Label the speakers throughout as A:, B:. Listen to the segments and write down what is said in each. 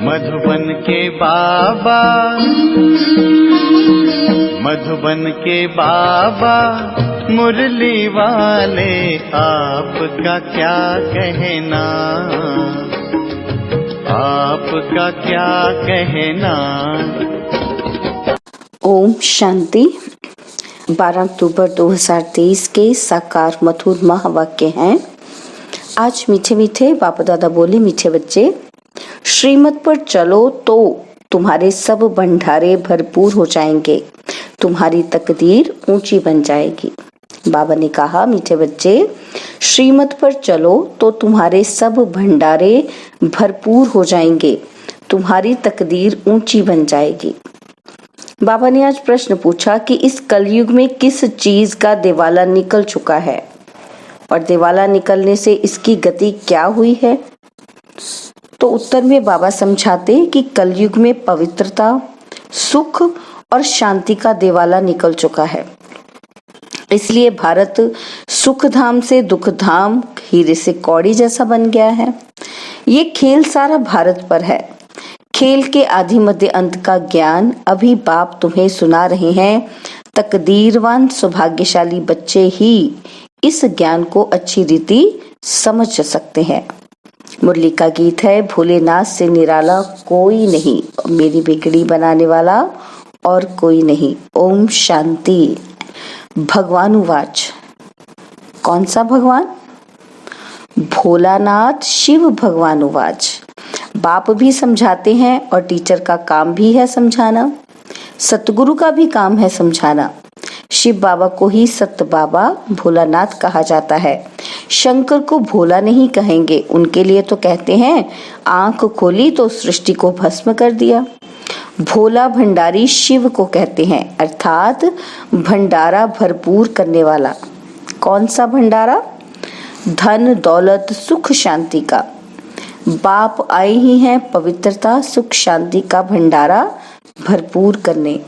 A: मधुबन के बाबा, मधुबन के बाबा मुरली वाले, आपका क्या कहना, आपका क्या कहना।
B: ओम शांति। 12 अक्टूबर 2023 के साकार मधुर महावाक्य हैं। आज मीठे मीठे बापा दादा बोले, मीठे बच्चे, श्रीमत पर चलो तो तुम्हारे सब भंडारे भरपूर हो जाएंगे, तुम्हारी तकदीर ऊंची बन जाएगी। बाबा ने कहा, मीठे बच्चे, श्रीमत पर चलो तो तुम्हारे सब भंडारे भरपूर हो जाएंगे, तुम्हारी तकदीर ऊंची बन जाएगी। बाबा ने आज प्रश्न पूछा कि इस कलयुग में किस चीज का दिवाला निकल चुका है और दिवाला निकलने से इसकी गति क्या हुई है। तो उत्तर में बाबा समझाते कि कलयुग में पवित्रता, सुख और शांति का दिवाला निकल चुका है। इसलिए भारत सुख धाम से दुख धाम, हीरे से कौड़ी जैसा बन गया है। ये खेल सारा भारत पर है। खेल के आदि मध्य अंत का ज्ञान अभी बाप तुम्हें सुना रहे हैं। तकदीरवान सौभाग्यशाली बच्चे ही इस ज्ञान को अच्छी रीति समझ सकते हैं। मुरली का गीत है, भोलेनाथ से निराला कोई नहीं, मेरी बिगड़ी बनाने वाला और कोई नहीं। ओम शांति। भगवान उवाच। कौन सा भगवान? भोलानाथ शिव भगवान उवाच। बाप भी समझाते हैं और टीचर का काम भी है समझाना, सतगुरु का भी काम है समझाना। शिव बाबा को ही सत बाबा भोलानाथ कहा जाता है। शंकर को भोला नहीं कहेंगे, उनके लिए तो कहते हैं आंख खोली तो सृष्टि को भस्म कर दिया। भोला भंडारी शिव को कहते हैं, अर्थात भंडारा भरपूर करने वाला। कौन सा भंडारा? धन दौलत सुख शांति का। बाप आए ही हैं पवित्रता सुख शांति का भंडारा भरपूर करने।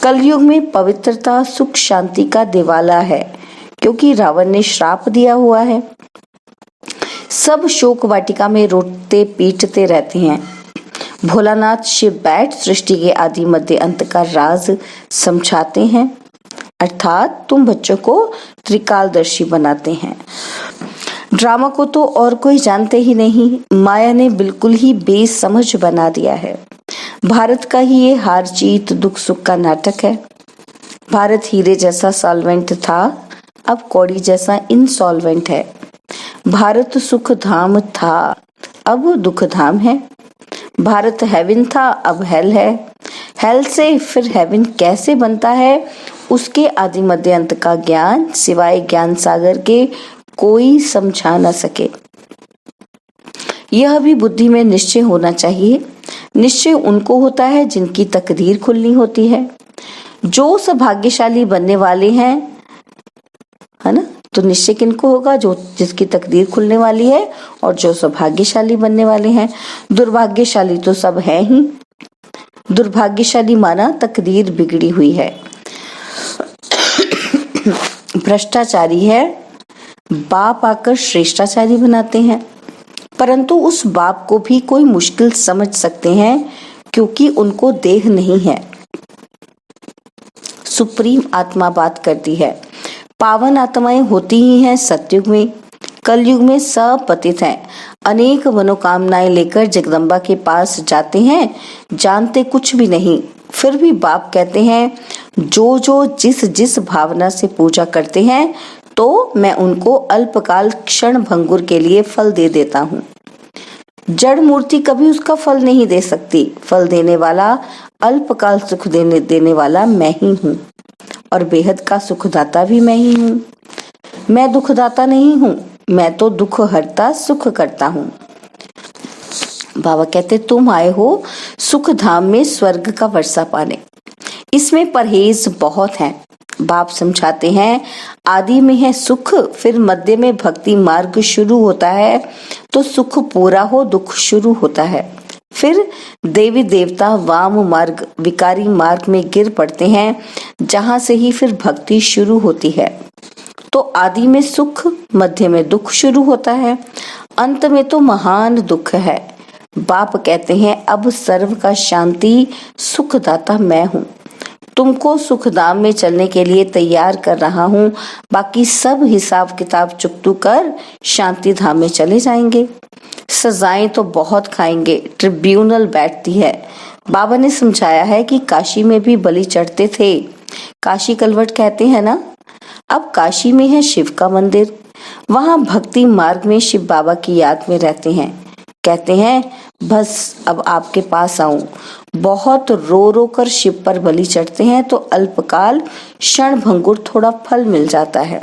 B: कलयुग में पवित्रता सुख शांति का दिवाला है, क्योंकि रावण ने श्राप दिया हुआ है। सब शोक वाटिका में रोते पीटते रहते हैं। भोलानाथ शिव बैठ सृष्टि के आदि मध्य अंत का राज समझाते हैं, अर्थात तुम बच्चों को त्रिकालदर्शी बनाते हैं। ड्रामा को तो और कोई जानते ही नहीं, माया ने बिल्कुल ही बेसमझ बना दिया है। भारत का ही ये हार जीत दुख सुख का नाटक है। भारत हीरे जैसा सॉल्वेंट था, अब कौड़ी जैसा इनसॉल्वेंट है। भारत सुख धाम था, अब दुख धाम है। भारत हेवन था, अब हेल है। हेल से फिर हेवन कैसे बनता है, उसके आदि मध्य अंत का ज्ञान सिवाय ज्ञान सागर के कोई समझा न सके। यह भी बुद्धि में निश्चय होना चाहिए। निश्चय उनको होता है जिनकी तकदीर खुलनी होती है। जो सौभाग्यशाली बनने वाले हैं, है ना, तो निश्चय किनको होगा? जो जिसकी तकदीर खुलने वाली है और जो सौभाग्यशाली बनने वाले हैं। दुर्भाग्यशाली तो सब है ही। दुर्भाग्यशाली माना तकदीर बिगड़ी हुई है, भ्रष्टाचारी है। बाप आकर श्रेष्ठाचारी बनाते हैं, परंतु उस बाप को भी कोई मुश्किल समझ सकते हैं, क्योंकि उनको देह नहीं है। सुप्रीम आत्मा बात करती है। पावन आत्माएं होती ही हैं सतयुग में। कलयुग में सब पतित हैं। अनेक मनोकामनाएं लेकर जगदम्बा के पास जाते हैं, जानते कुछ भी नहीं। फिर भी बाप कहते हैं, जो जो जिस जिस भावना से पूजा करते हैं, तो मैं उनको अल्पकाल क्षण भंगुर के लिए फल दे देता हूँ। जड़ मूर्ति कभी उसका फल नहीं दे सकती। फल देने वाला, अल्पकाल सुख देने वाला मैं ही हूँ, और बेहद का सुखदाता भी मैं ही हूँ। मैं दुखदाता नहीं हूँ, मैं तो दुख हरता सुख करता हूँ। बाबा कहते, तुम आए हो सुख धाम में स्वर्ग का वर्षा पाने। इसमें परहेज बहुत है। बाप समझाते हैं, आदि में है सुख, फिर मध्य में भक्ति मार्ग शुरू होता है तो सुख पूरा हो दुख शुरू होता है। फिर देवी देवता वाम मार्ग विकारी मार्ग में गिर पड़ते हैं, जहां से ही फिर भक्ति शुरू होती है। तो आदि में सुख, मध्य में दुख शुरू होता है, अंत में तो महान दुख है। बाप कहते हैं अब सर्व का शांति सुखदाता मैं हूँ, तुमको सुखधाम में चलने के लिए तैयार कर रहा हूँ, बाकी सब हिसाब किताब चुकतू कर शांति धाम में चले जाएंगे। सजाएं तो बहुत खाएंगे, ट्रिब्यूनल बैठती है। बाबा ने समझाया है कि काशी में भी बलि चढ़ते थे, काशी कलवट कहते हैं ना। अब काशी में है शिव का मंदिर, वहां भक्ति मार्ग में शिव बाबा की याद में रहते हैं। कहते हैं बस अब आपके पास आऊं। बहुत रो रो कर शिव पर बलि चढ़ते हैं तो अल्पकाल क्षण भंगुर थोड़ा फल मिल जाता है,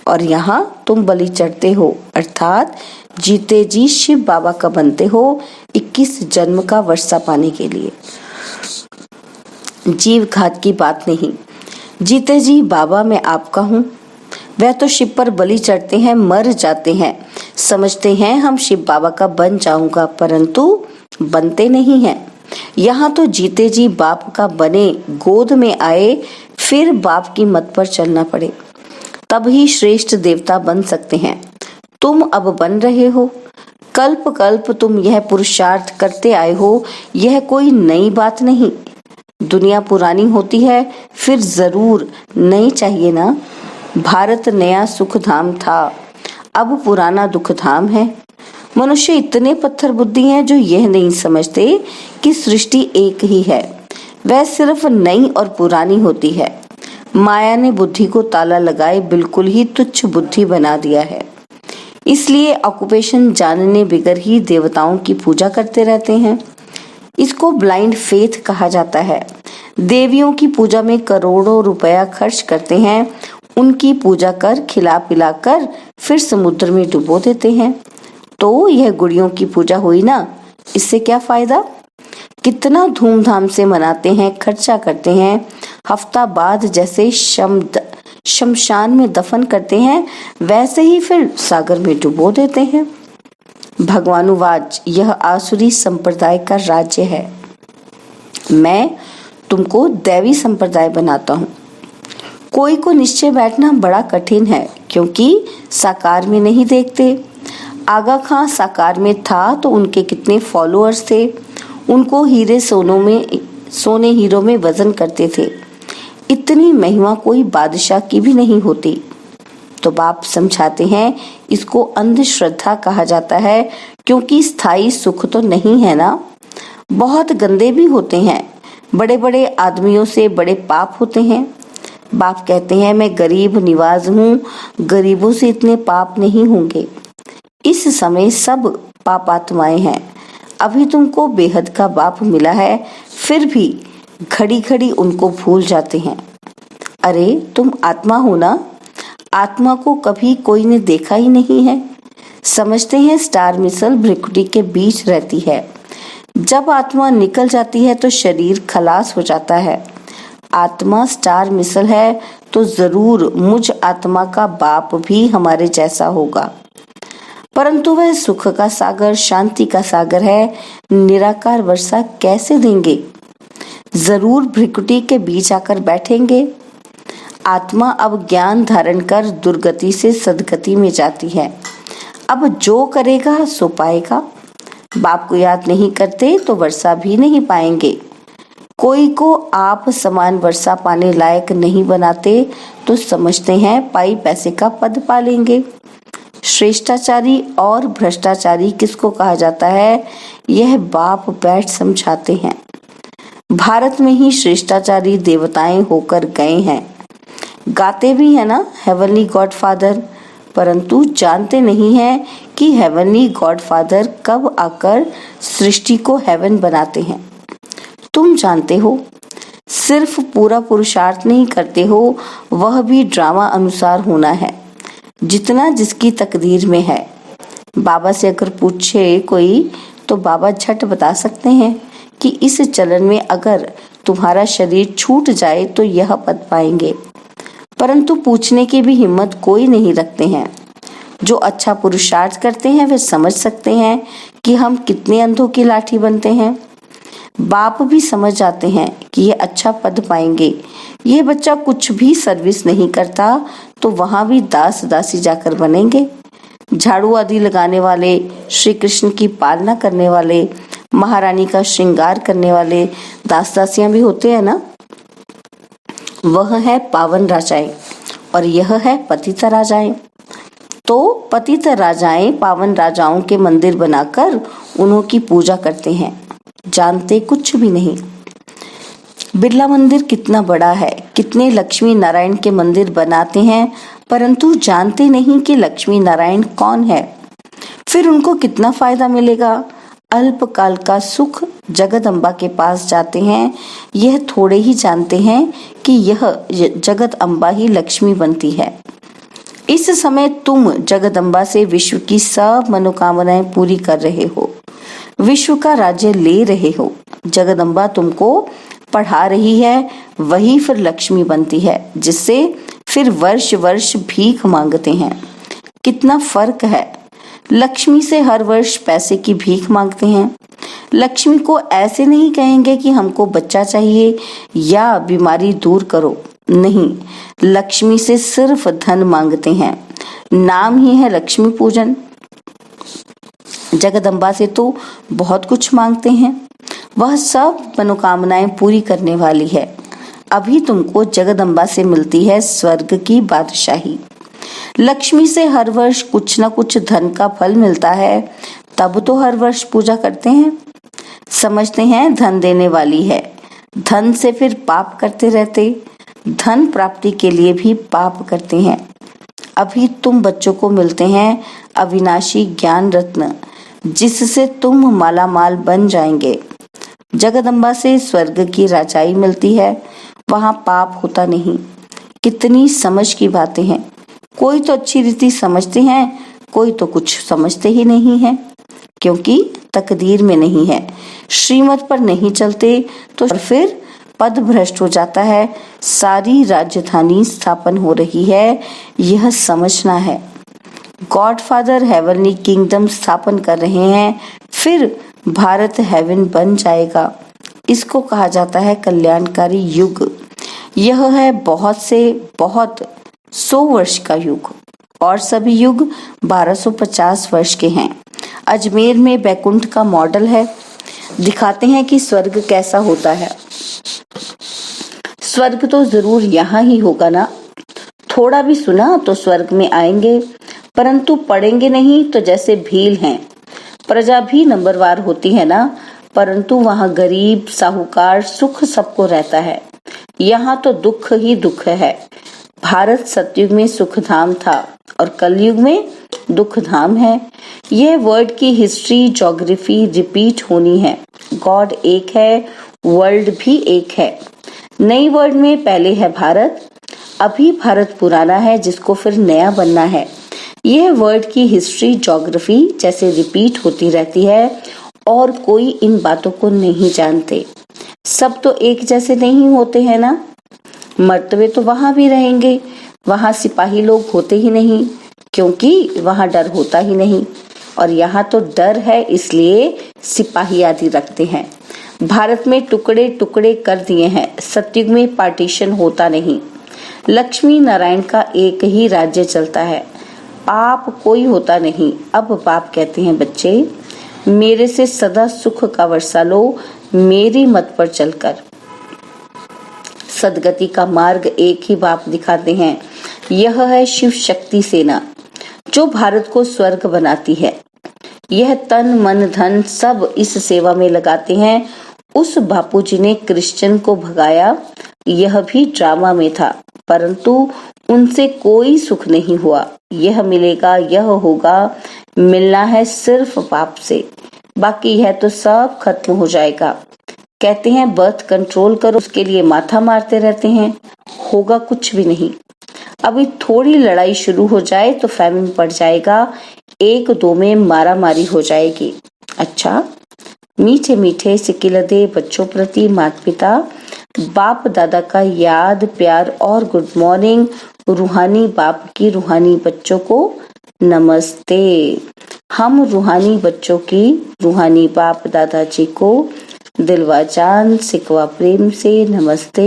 B: और यहाँ तुम बलि चढ़ते हो अर्थात जीते जी शिव बाबा का बनते हो 21 जन्म का वर्षा पाने के लिए। जीव घात की बात नहीं, जीते जी बाबा मैं आपका हूँ। वह तो शिव पर बलि चढ़ते हैं, मर जाते हैं, समझते हैं हम शिव बाबा का बन जाऊंगा, परंतु बनते नहीं हैं। यहाँ तो जीते जी बाप का बने, गोद में आए, फिर बाप की मत पर चलना पड़े, तब ही श्रेष्ठ देवता बन सकते हैं। तुम अब बन रहे हो, कल्प कल्प तुम यह पुरुषार्थ करते आए हो, यह कोई नई बात नहीं। दुनिया पुरानी होती है फिर जरूर नई चाहिए ना। भारत नया सुख धाम था, अब पुराना दुख धाम है। मनुष्य इतने पत्थर बुद्धि हैं जो यह नहीं समझते कि सृष्टि एक ही है, वह सिर्फ नई और पुरानी होती है। माया ने बुद्धि को ताला लगाए बिल्कुल ही तुच्छ बुद्धि बना दिया है। इसलिए ऑक्यूपेशन जानने बिगर ही देवताओं की पूजा करते रहते हैं। इसको ब्लाइंड फेथ कहा जाता है। देवियों की पूजा में करोड़ों रुपया खर्च करते हैं, उनकी पूजा कर खिला पिला कर फिर समुद्र में डुबो देते हैं। तो यह गुड़ियों की पूजा हुई ना, इससे क्या फायदा? कितना धूमधाम से मनाते हैं, खर्चा करते हैं, हफ्ता बाद जैसे शमशान में दफन करते हैं वैसे ही फिर सागर में डुबो देते हैं। भगवानुवाच यह आसुरी संप्रदाय का राज्य है, मैं तुमको दैवी संप्रदाय बनाता हूँ। कोई को निश्चय बैठना बड़ा कठिन है, क्योंकि साकार में नहीं देखते। आगा खां साकार में था तो उनके कितने फॉलोअर्स थे, उनको सोने हीरो में वजन करते थे। इतनी महिमा कोई बादशाह की भी नहीं होती। तो बाप समझाते हैं इसको अंधश्रद्धा कहा जाता है, क्योंकि स्थायी सुख तो नहीं है ना। बहुत गंदे भी होते हैं, बड़े बड़े आदमियों से बड़े पाप होते हैं। बाप कहते हैं मैं गरीब निवाज हूँ, गरीबों से इतने पाप नहीं होंगे। इस समय सब पापात्माएं हैं। अभी तुमको बेहद का बाप मिला है, फिर भी घड़ी घड़ी उनको भूल जाते हैं। अरे तुम आत्मा हो ना, आत्मा को कभी कोई ने देखा ही नहीं है। समझते हैं स्टार मिसल भ्रिकुटी के बीच रहती है। जब आत्मा निकल जाती है तो शरीर खलास हो जाता है। आत्मा स्टार मिसल है तो जरूर मुझ आत्मा का बाप भी हमारे जैसा होगा, परंतु वह सुख का सागर, शांति का सागर है। निराकार वर्षा कैसे देंगे? जरूर भ्रिकुटी के बीच आकर बैठेंगे। आत्मा अब ज्ञान धारण कर दुर्गति से सदगति में जाती है। अब जो करेगा सो पाएगा। बाप को याद नहीं करते तो वर्षा भी नहीं पाएंगे। कोई को आप समान वर्षा पाने लायक नहीं बनाते तो समझते हैं पाई पैसे का पद पा लेंगे। श्रेष्ठाचारी और भ्रष्टाचारी किसको कहा जाता है, यह बाप बैठ समझाते हैं। भारत में ही श्रेष्ठाचारी देवताएं होकर गए हैं। गाते भी है ना हेवनली गॉडफादर, परंतु जानते नहीं हैं कि हेवनली गॉडफादर कब आकर सृष्टि को हेवन बनाते हैं। तुम जानते हो, सिर्फ पूरा पुरुषार्थ नहीं करते हो, वह भी ड्रामा अनुसार होना है, जितना जिसकी तकदीर में है। बाबा से अगर पूछे कोई तो बाबा झट बता सकते हैं कि इस चलन में अगर तुम्हारा शरीर छूट जाए तो यह पद पाएंगे, परंतु पूछने की भी हिम्मत कोई नहीं रखते हैं। जो अच्छा पुरुषार्थ करते हैं वे समझ सकते हैं कि हम कितने अंधों की लाठी बनते हैं। बाप भी समझ जाते हैं कि ये अच्छा पद पाएंगे। ये बच्चा कुछ भी सर्विस नहीं करता तो वहां भी दास दासी जाकर बनेंगे। झाड़ू आदि लगाने वाले, श्री कृष्ण की पालना करने वाले, महारानी का श्रृंगार करने वाले दास दासियां भी होते हैं ना। वह है पावन राजाएं और यह है पतित राजाएं। तो पतित राजाएं पावन राजाओं के मंदिर बनाकर उन्हों की पूजा करते हैं, जानते कुछ भी नहीं। बिरला मंदिर कितना बड़ा है, कितने लक्ष्मी नारायण के मंदिर बनाते हैं, परंतु जानते नहीं कि लक्ष्मी नारायण कौन है। फिर उनको कितना फायदा मिलेगा। अल्पकाल का सुख जगदम्बा के पास जाते हैं, यह थोड़े ही जानते हैं कि यह जगदम्बा ही लक्ष्मी बनती है। इस समय तुम जगदम्बा से विश्व की सब मनोकामनाएं पूरी कर रहे हो, विश्व का राज्य ले रहे हो। जगदम्बा तुमको पढ़ा रही है, वही फिर लक्ष्मी बनती है, जिससे फिर वर्ष वर्ष भीख मांगते हैं। कितना फर्क है। लक्ष्मी से हर वर्ष पैसे की भीख मांगते हैं। लक्ष्मी को ऐसे नहीं कहेंगे कि हमको बच्चा चाहिए या बीमारी दूर करो, नहीं, लक्ष्मी से सिर्फ धन मांगते हैं। नाम ही है लक्ष्मी पूजन। जगदम्बा से तो बहुत कुछ मांगते हैं, वह सब मनोकामनाएं पूरी करने वाली है। अभी तुमको जगदम्बा से मिलती है स्वर्ग की बादशाही। लक्ष्मी से हर वर्ष कुछ न कुछ धन का फल मिलता है, तब तो हर वर्ष पूजा करते हैं। समझते हैं धन देने वाली है, धन से फिर पाप करते रहते, धन प्राप्ति के लिए भी पाप करते हैं। अभी तुम बच्चों को मिलते हैं अविनाशी ज्ञान रत्न, जिससे तुम मालामाल बन जाएंगे। जगदम्बा से स्वर्ग की राजाई मिलती है, वहां पाप होता नहीं। कितनी समझ की बातें हैं। कोई तो अच्छी रीति समझते हैं, कोई तो कुछ समझते ही नहीं है, क्योंकि तकदीर में नहीं है, श्रीमत पर नहीं चलते, तो फिर पद भ्रष्ट हो जाता है। सारी राजधानी स्थापन हो रही है, यह समझना है। गॉडफादर हेवनली किंगडम स्थापन कर रहे हैं, फिर भारत हेवन बन जाएगा। इसको कहा जाता है कल्याणकारी युग। यह है बहुत से बहुत 100 वर्ष का युग, और सभी युग 1250 वर्ष के हैं। अजमेर में बैकुंठ का मॉडल है, दिखाते हैं कि स्वर्ग कैसा होता है। स्वर्ग तो जरूर यहाँ ही होगा ना। थोड़ा भी सुना तो स्वर्ग में आएंगे, परंतु पढ़ेंगे नहीं तो जैसे भील हैं। प्रजा भी नंबरवार होती है ना, परंतु वहाँ गरीब साहूकार सुख सबको रहता है। यहाँ तो दुख ही दुख है। भारत सतयुग में सुख धाम था और कलयुग में दुख धाम है। यह वर्ड की हिस्ट्री ज्योग्राफी रिपीट होनी है। गॉड एक है, वर्ल्ड भी एक है। नई वर्ल्ड में पहले है भारत, अभी भारत पुराना है जिसको फिर नया बनना है। यह वर्ड की हिस्ट्री ज्योग्राफी जैसे रिपीट होती रहती है और कोई इन बातों को नहीं जानते। सब तो एक जैसे नहीं होते हैं ना। मर्तबे तो वहां भी रहेंगे, वहां सिपाही लोग होते ही नहीं, क्योंकि वहां डर होता ही नहीं, और यहाँ तो डर है इसलिए सिपाही आदि रखते हैं। भारत में टुकड़े टुकड़े कर दिए हैं, सतयुग में पार्टीशन होता नहीं। लक्ष्मी नारायण का एक ही राज्य चलता है, पाप कोई होता नहीं। अब बाप कहते हैं बच्चे, मेरे से सदा सुख का वर्षा लो, मेरी मत पर चलकर। सदगति का मार्ग एक ही बाप दिखाते हैं, यह है शिव शक्ति सेना जो भारत को स्वर्ग बनाती है। यह तन मन धन सब इस सेवा में लगाते हैं। उस बापूजी ने क्रिश्चियन को भगाया, यह भी ड्रामा में था, परंतु उनसे कोई सुख नहीं हुआ। यह मिलेगा, यह होगा, मिलना है सिर्फ पाप से, बाकी है तो सब खत्म हो जाएगा। कहते हैं बर्थ कंट्रोल करो, उसके लिए माथा मारते रहते हैं, होगा कुछ भी नहीं। अभी थोड़ी लड़ाई शुरू हो जाए तो फैमिन पड़ जाएगा, एक दो में मारा मारी हो जाएगी। अच्छा, मीठे मीठे सिकिलदे बच्चों प्रति माता पिता बाप दादा का याद प्यार और गुड मॉर्निंग। रूहानी बाप की रूहानी बच्चों को नमस्ते। हम रूहानी बच्चों की रूहानी बाप दादाजी को दिलवा जान सिकवा प्रेम से नमस्ते।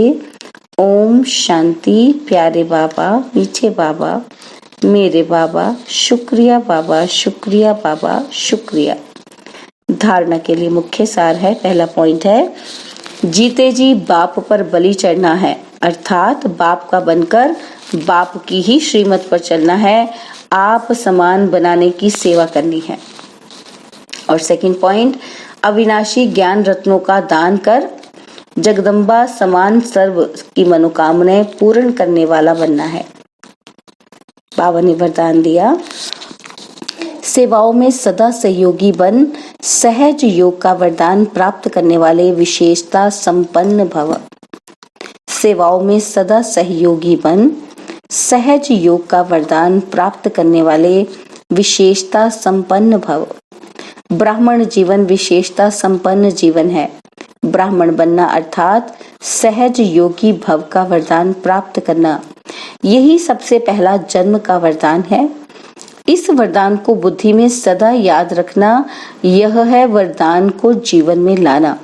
B: ओम शांति। प्यारे बाबा, मीठे बाबा, मेरे बाबा शुक्रिया, बाबा शुक्रिया, बाबा शुक्रिया। धारणा के लिए मुख्य सार है, पहला पॉइंट है, जीते जी बाप पर बलि चढ़ना है, अर्थात बाप का बनकर बाप की ही श्रीमत पर चलना है, आप समान बनाने की सेवा करनी है। और सेकंड पॉइंट, अविनाशी ज्ञान रत्नों का दान कर जगदम्बा समान सर्व की मनोकामनाएं पूर्ण करने वाला बनना है। बाबा ने वरदान दिया, सेवाओं में सदा सहयोगी बन सहज योग का वरदान प्राप्त करने वाले विशेषता संपन्न भव। सेवाओं में सदा सहयोगी बन सहज योग का वरदान प्राप्त करने वाले विशेषता संपन्न भव। ब्राह्मण जीवन विशेषता संपन्न जीवन है। ब्राह्मण बनना अर्थात सहज योगी भव का वरदान प्राप्त करना, यही सबसे पहला जन्म का वरदान है। इस वरदान को बुद्धि में सदा याद रखना, यह है वरदान को जीवन में लाना।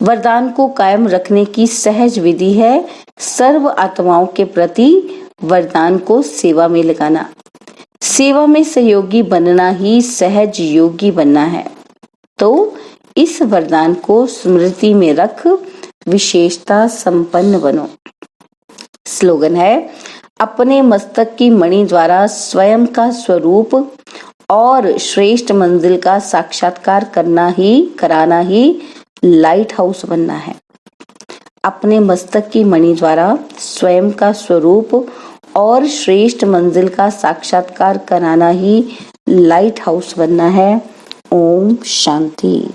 B: वरदान को कायम रखने की सहज विधि है सर्व आत्माओं के प्रति वरदान को सेवा में लगाना। सेवा में सहयोगी बनना ही सहज योगी बनना है। तो इस वरदान को स्मृति में रख विशेषता संपन्न बनो। स्लोगन है, अपने मस्तक की मणि द्वारा स्वयं का स्वरूप और श्रेष्ठ मंजिल का साक्षात्कार कराना ही लाइट हाउस बनना है। अपने मस्तक की मणि द्वारा स्वयं का स्वरूप और श्रेष्ठ मंजिल का साक्षात्कार कराना ही लाइट हाउस बनना है। ओम शांति।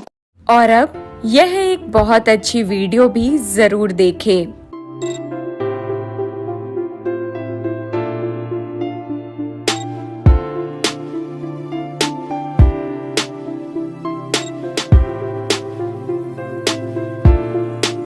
C: और अब यह एक बहुत अच्छी वीडियो भी जरूर देखें।